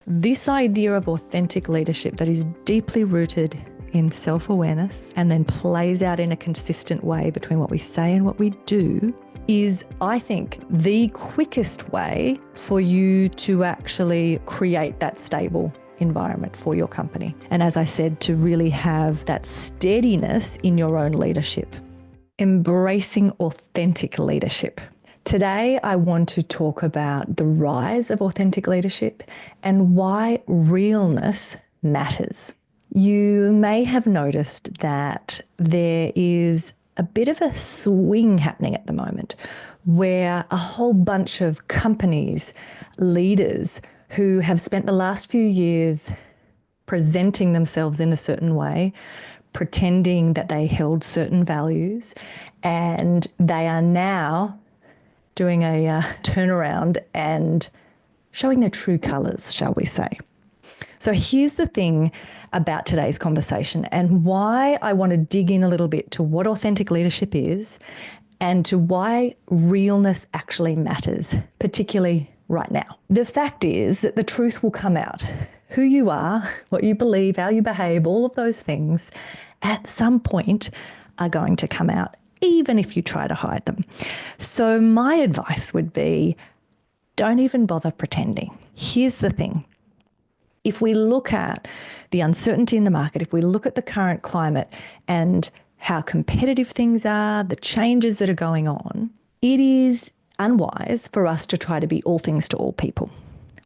This idea of authentic leadership that is deeply rooted in self-awareness and then plays out in a consistent way between what we say and what we do is, I think, the quickest way for you to actually create that stable environment for your company. And as I said, to really have that steadiness in your own leadership. Embracing authentic leadership. Today, I want to talk about the rise of authentic leadership and why realness matters. You may have noticed that there is a bit of a swing happening at the moment where a whole bunch of companies, leaders who have spent the last few years presenting themselves in a certain way, pretending that they held certain values, and they are now doing a turnaround and showing their true colours, shall we say. So here's the thing about today's conversation and why I want to dig in a little bit to what authentic leadership is and to why realness actually matters, particularly right now. The fact is that the truth will come out. Who you are, what you believe, how you behave, all of those things at some point are going to come out, even if you try to hide them. So my advice would be, don't even bother pretending. Here's the thing. If we look at the uncertainty in the market, if we look at the current climate and how competitive things are, the changes that are going on, it is unwise for us to try to be all things to all people.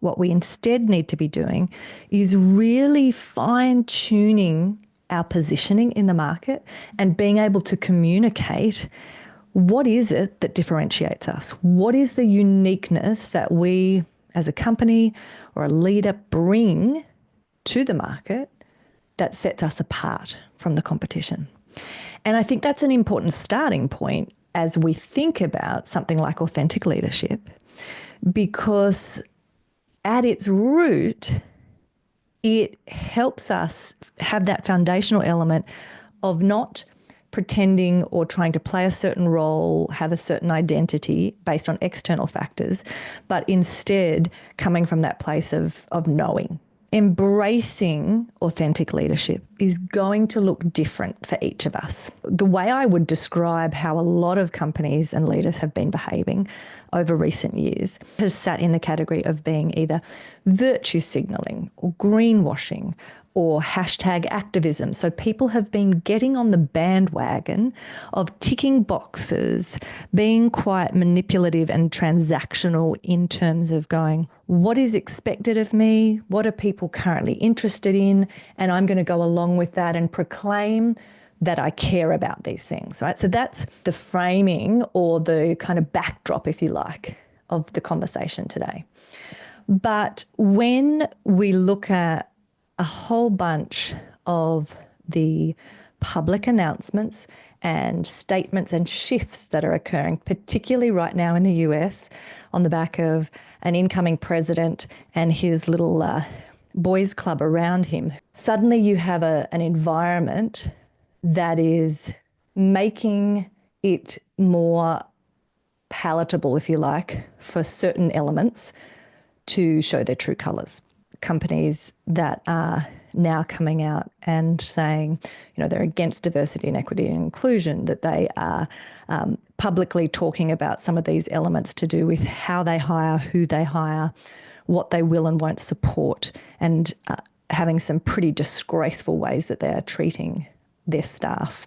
What we instead need to be doing is really fine-tuning our positioning in the market and being able to communicate what is it that differentiates us? What is the uniqueness that we as a company or a leader bring to the market that sets us apart from the competition? And I think that's an important starting point as we think about something like authentic leadership, because at its root, it helps us have that foundational element of not pretending or trying to play a certain role, have a certain identity based on external factors, but instead coming from that place of knowing. Embracing authentic leadership is going to look different for each of us. The way I would describe how a lot of companies and leaders have been behaving over recent years has sat in the category of being either virtue signalling or greenwashing or hashtag activism. So people have been getting on the bandwagon of ticking boxes, being quite manipulative and transactional in terms of going, what is expected of me? What are people currently interested in? And I'm going to go along with that and proclaim that I care about these things, right? So that's the framing or the kind of backdrop, if you like, of the conversation today. But when we look at a whole bunch of the public announcements and statements and shifts that are occurring, particularly right now in the US, on the back of an incoming president and his little boys club around him, suddenly you have an environment that is making it more palatable, if you like, for certain elements to show their true colours. Companies that are now coming out and saying, they're against diversity and equity and inclusion, that they are publicly talking about some of these elements to do with how they hire, who they hire, what they will and won't support, and having some pretty disgraceful ways that they are treating their staff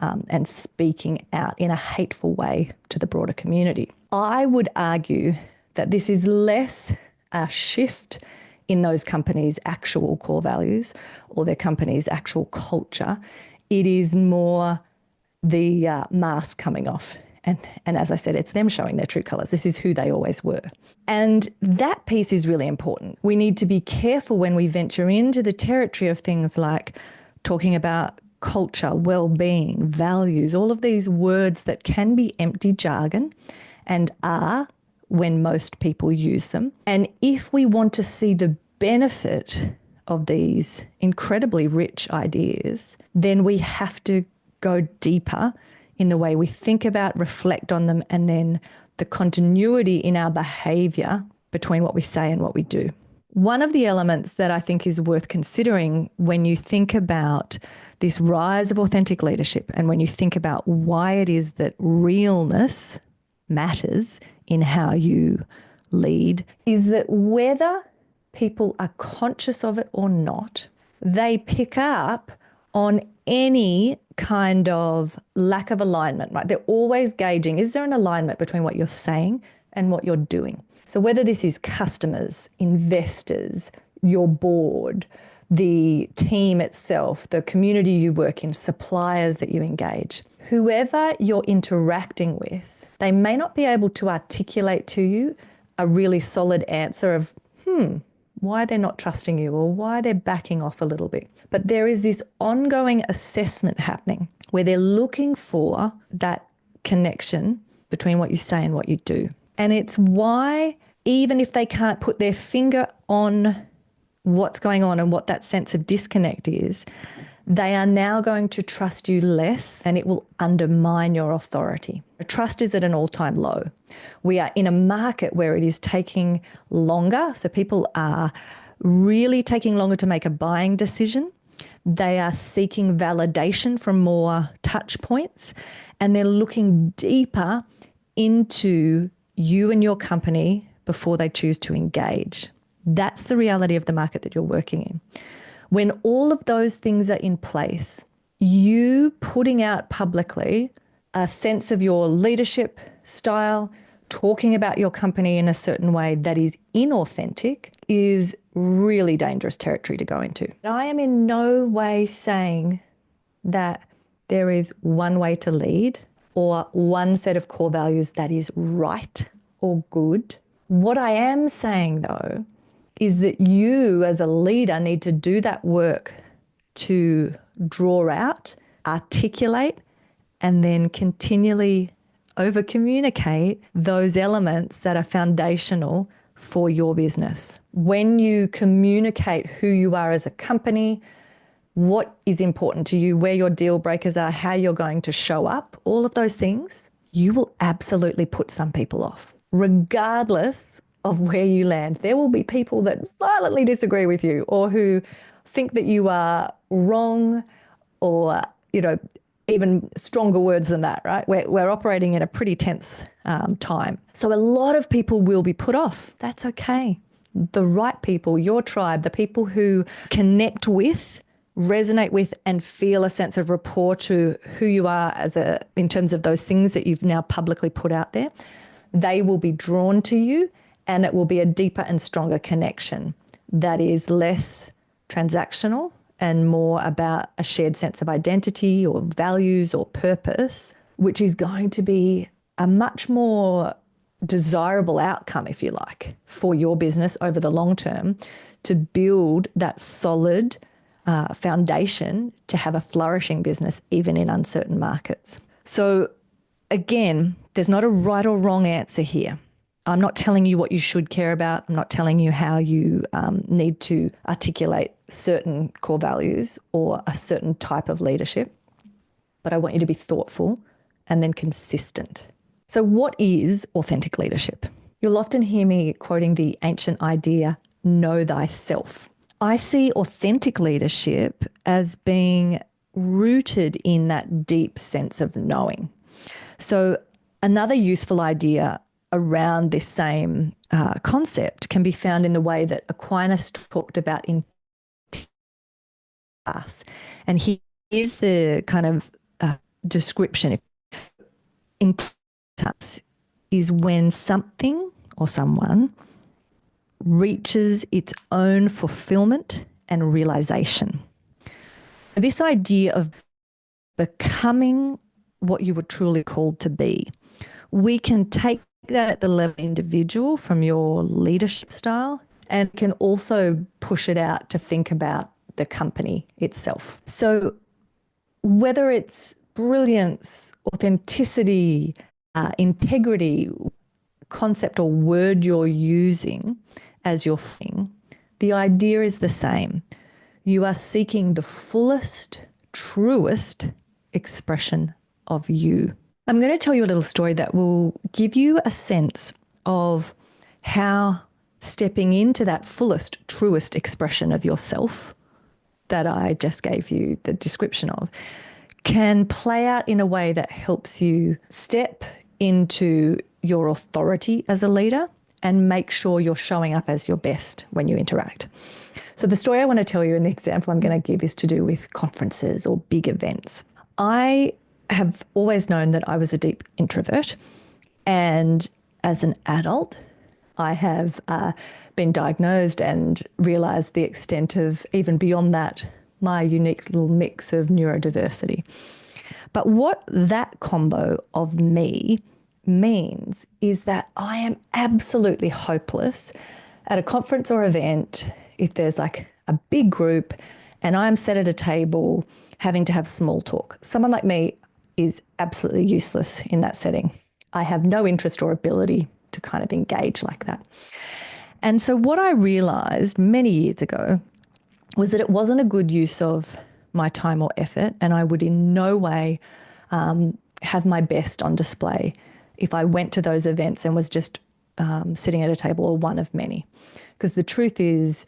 and speaking out in a hateful way to the broader community. I would argue that this is less a shift in those companies' actual core values or their company's actual culture. It is more the mask coming off. And as I said, it's them showing their true colours. This is who they always were. And that piece is really important. We need to be careful when we venture into the territory of things like talking about culture, well-being, values, all of these words that can be empty jargon and are when most people use them. And if we want to see the benefit of these incredibly rich ideas, then we have to go deeper in the way we think about, reflect on them, and then the continuity in our behaviour between what we say and what we do. One of the elements that I think is worth considering when you think about this rise of authentic leadership and when you think about why it is that realness matters in how you lead is that whether people are conscious of it or not, they pick up on any kind of lack of alignment, right? They're always gauging, is there an alignment between what you're saying and what you're doing? So whether this is customers, investors, your board, the team itself, the community you work in, suppliers that you engage, whoever you're interacting with, they may not be able to articulate to you a really solid answer of, why they're not trusting you or why they're backing off a little bit. But there is this ongoing assessment happening where they're looking for that connection between what you say and what you do. And it's why, even if they can't put their finger on what's going on and what that sense of disconnect is, they are now going to trust you less and it will undermine your authority. Trust is at an all-time low. We are in a market where it is taking longer. So people are really taking longer to make a buying decision. They are seeking validation from more touch points and they're looking deeper into you and your company before they choose to engage. That's the reality of the market that you're working in. When all of those things are in place, you putting out publicly a sense of your leadership style, talking about your company in a certain way that is inauthentic is really dangerous territory to go into. I am in no way saying that there is one way to lead or one set of core values that is right or good. What I am saying, though, is that you as a leader need to do that work to draw out, articulate, and then continually over-communicate those elements that are foundational for your business. When you communicate who you are as a company, what is important to you, where your deal breakers are, how you're going to show up, all of those things, you will absolutely put some people off, regardless of where you land. There will be people that violently disagree with you or who think that you are wrong or, even stronger words than that, right? We're operating in a pretty tense time. So a lot of people will be put off. That's okay. The right people, your tribe, the people who connect with, resonate with, and feel a sense of rapport to who you are in terms of those things that you've now publicly put out there, they will be drawn to you. And it will be a deeper and stronger connection that is less transactional and more about a shared sense of identity or values or purpose, which is going to be a much more desirable outcome, if you like, for your business over the long term to build that solid foundation to have a flourishing business even in uncertain markets. So again, there's not a right or wrong answer here. I'm not telling you what you should care about. I'm not telling you how you need to articulate certain core values or a certain type of leadership, but I want you to be thoughtful and then consistent. So what is authentic leadership? You'll often hear me quoting the ancient idea, know thyself. I see authentic leadership as being rooted in that deep sense of knowing. So another useful idea around this same concept can be found in the way that Aquinas talked about in class. And here's the kind of description. In class is when something or someone reaches its own fulfillment and realization. This idea of becoming what you were truly called to be. We can take that at the level individual from your leadership style and can also push it out to think about the company itself. So whether it's brilliance, authenticity, integrity, concept or word you're using as your thing, the idea is the same. You are seeking the fullest, truest expression of you. I'm going to tell you a little story that will give you a sense of how stepping into that fullest, truest expression of yourself that I just gave you the description of, can play out in a way that helps you step into your authority as a leader and make sure you're showing up as your best when you interact. So the story I want to tell you and the example I'm going to give is to do with conferences or big events. I have always known that I was a deep introvert, and as an adult, I have been diagnosed and realised the extent of, even beyond that, my unique little mix of neurodiversity. But what that combo of me means is that I am absolutely hopeless at a conference or event if there's like a big group and I'm sat at a table having to have small talk. Someone like me is absolutely useless in that setting. I have no interest or ability to kind of engage like that. And so what I realised many years ago was that it wasn't a good use of my time or effort, and I would in no way have my best on display if I went to those events and was just sitting at a table or one of many. Because the truth is,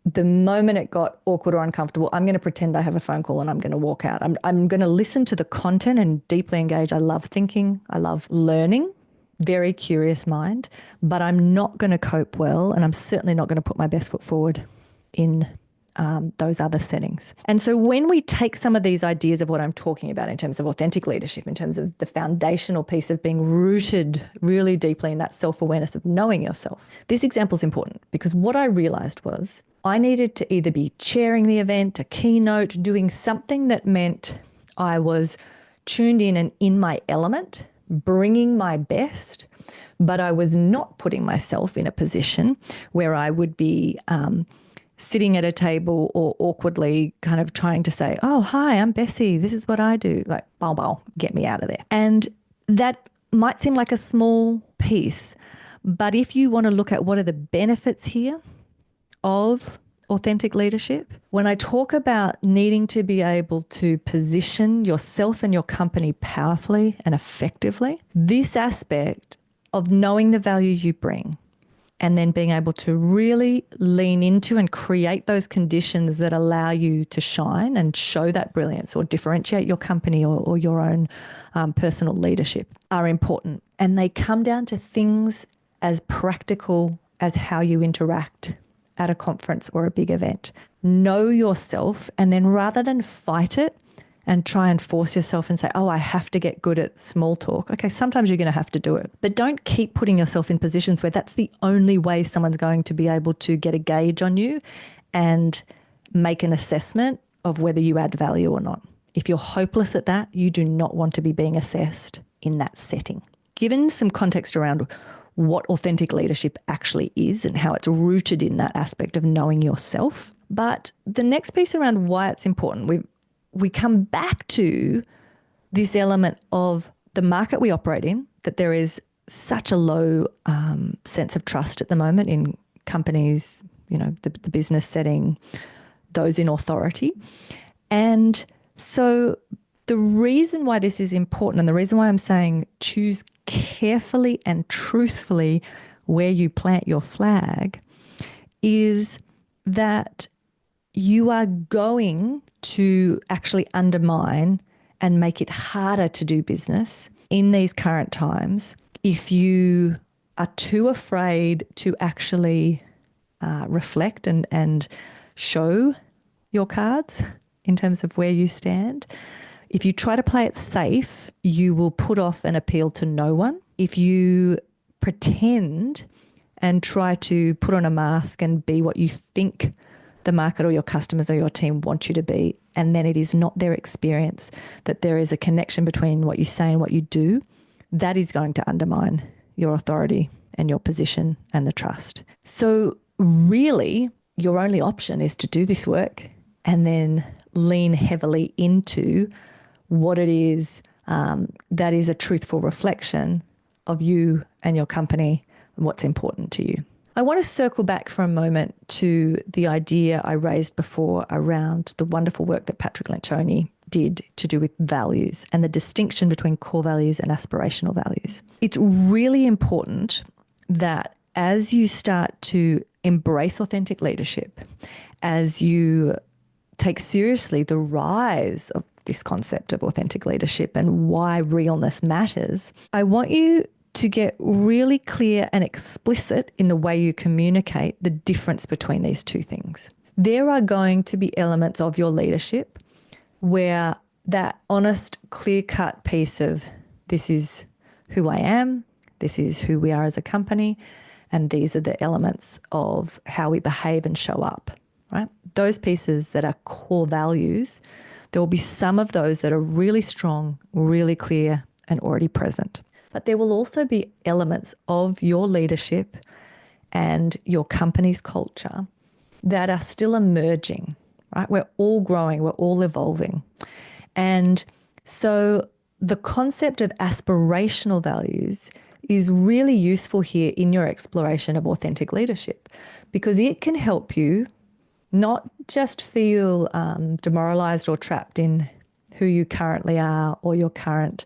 the moment it got awkward or uncomfortable, I'm going to pretend I have a phone call and I'm going to walk out. I'm going to listen to the content and deeply engage. I love thinking. I love learning. Very curious mind. But I'm not going to cope well, and I'm certainly not going to put my best foot forward in those other settings. And so when we take some of these ideas of what I'm talking about in terms of authentic leadership, in terms of the foundational piece of being rooted really deeply in that self-awareness of knowing yourself, this example is important because what I realized was I needed to either be chairing the event, a keynote, doing something that meant I was tuned in and in my element, bringing my best, but I was not putting myself in a position where I would be sitting at a table or awkwardly kind of trying to say, oh, hi, I'm Bessi. This is what I do. Like, bow, bow, get me out of there. And that might seem like a small piece, but if you want to look at what are the benefits here of authentic leadership, when I talk about needing to be able to position yourself and your company powerfully and effectively, this aspect of knowing the value you bring and then being able to really lean into and create those conditions that allow you to shine and show that brilliance or differentiate your company or your own personal leadership are important. And they come down to things as practical as how you interact at a conference or a big event. Know yourself, and then rather than fight it and try and force yourself and say, oh, I have to get good at small talk. Okay, sometimes you're going to have to do it. But don't keep putting yourself in positions where that's the only way someone's going to be able to get a gauge on you and make an assessment of whether you add value or not. If you're hopeless at that, you do not want to be being assessed in that setting. Given some context around what authentic leadership actually is and how it's rooted in that aspect of knowing yourself. But the next piece around why it's important, we come back to this element of the market we operate in, that there is such a low sense of trust at the moment in companies, you know, the business setting, those in authority. And so the reason why this is important and the reason why I'm saying choose carefully and truthfully where you plant your flag is that you are going to actually undermine and make it harder to do business in these current times if you are too afraid to actually reflect and show your cards in terms of where you stand. If you try to play it safe, you will put off an appeal to no one. If you pretend and try to put on a mask and be what you think the market or your customers or your team want you to be, and then it is not their experience that there is a connection between what you say and what you do, that is going to undermine your authority and your position and the trust. So really, your only option is to do this work and then lean heavily into what it is that is a truthful reflection of you and your company and what's important to you. I want to circle back for a moment to the idea I raised before around the wonderful work that Patrick Lencioni did to do with values and the distinction between core values and aspirational values. It's really important that as you start to embrace authentic leadership, as you take seriously the rise of this concept of authentic leadership and why realness matters, I want you to get really clear and explicit in the way you communicate the difference between these two things. There are going to be elements of your leadership where that honest, clear-cut piece of this is who I am, this is who we are as a company, and these are the elements of how we behave and show up, right? Those pieces that are core values, there will be some of those that are really strong, really clear, and already present. But there will also be elements of your leadership and your company's culture that are still emerging, right? We're all growing, we're all evolving. And so the concept of aspirational values is really useful here in your exploration of authentic leadership, because it can help you not just feel demoralized or trapped in who you currently are or your current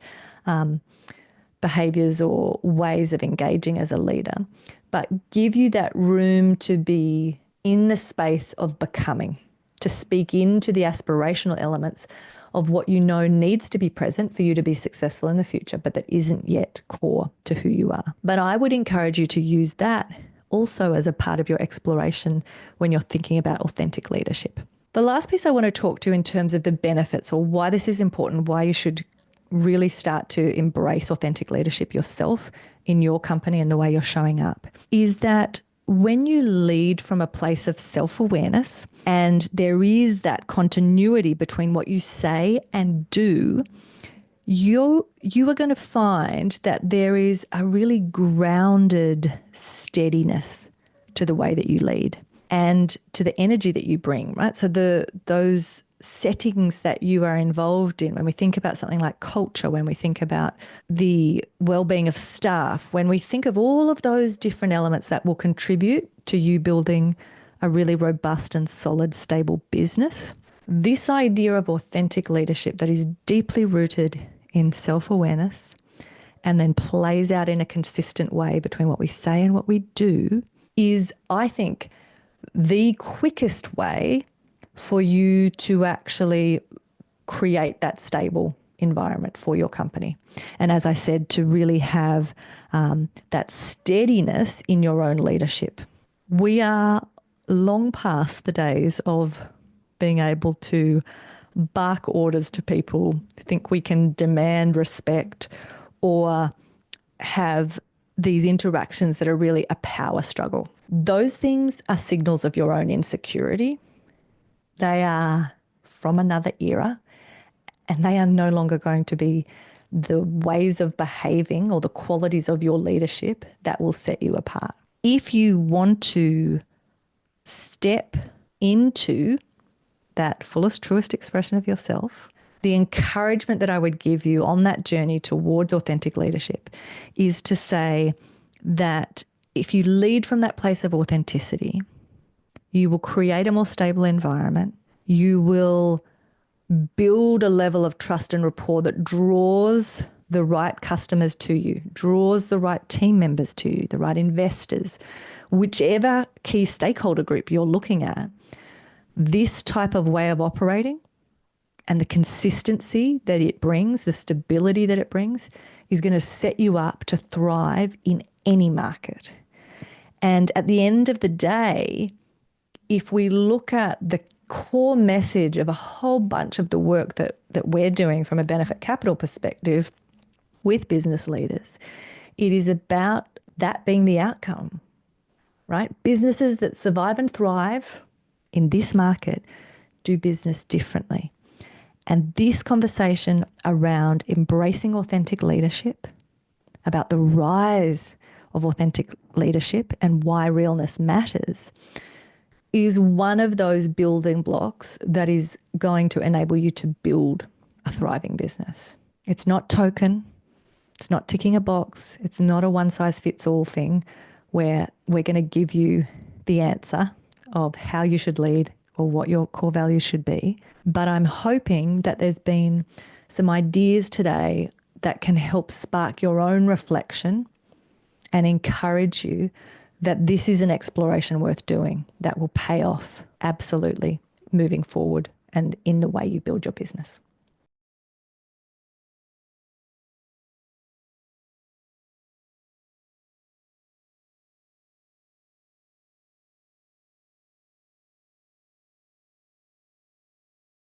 behaviors or ways of engaging as a leader, but give you that room to be in the space of becoming, to speak into the aspirational elements of what you know needs to be present for you to be successful in the future, but that isn't yet core to who you are. But I would encourage you to use that also as a part of your exploration when you're thinking about authentic leadership. The last piece I want to talk to in terms of the benefits or why this is important, why you should really start to embrace authentic leadership yourself in your company and the way you're showing up, is that when you lead from a place of self-awareness and there is that continuity between what you say and do, you are going to find that there is a really grounded steadiness to the way that you lead and to the energy that you bring, right? So those settings that you are involved in, when we think about something like culture, when we think about the well-being of staff, when we think of all of those different elements that will contribute to you building a really robust and solid, stable business, this idea of authentic leadership that is deeply rooted in self-awareness and then plays out in a consistent way between what we say and what we do is, I think, the quickest way for you to actually create that stable environment for your company. And as I said, to really have that steadiness in your own leadership. We are long past the days of being able to bark orders to people, think we can demand respect or have these interactions that are really a power struggle. Those things are signals of your own insecurity. They are from another era, and they are no longer going to be the ways of behaving or the qualities of your leadership that will set you apart. If you want to step into that fullest, truest expression of yourself, the encouragement that I would give you on that journey towards authentic leadership is to say that if you lead from that place of authenticity, you will create a more stable environment. You will build a level of trust and rapport that draws the right customers to you, draws the right team members to you, the right investors, whichever key stakeholder group you're looking at. This type of way of operating and the consistency that it brings, the stability that it brings, is going to set you up to thrive in any market. And at the end of the day, if we look at the core message of a whole bunch of the work that we're doing from a benefit capital perspective with business leaders, it is about that being the outcome, right? Businesses that survive and thrive in this market do business differently. And this conversation around embracing authentic leadership, about the rise of authentic leadership and why realness matters, is one of those building blocks that is going to enable you to build a thriving business. It's not token. It's not ticking a box. It's not a one-size-fits-all thing where we're going to give you the answer of how you should lead or what your core values should be. But I'm hoping that there's been some ideas today that can help spark your own reflection and encourage you that this is an exploration worth doing that will pay off absolutely moving forward and in the way you build your business.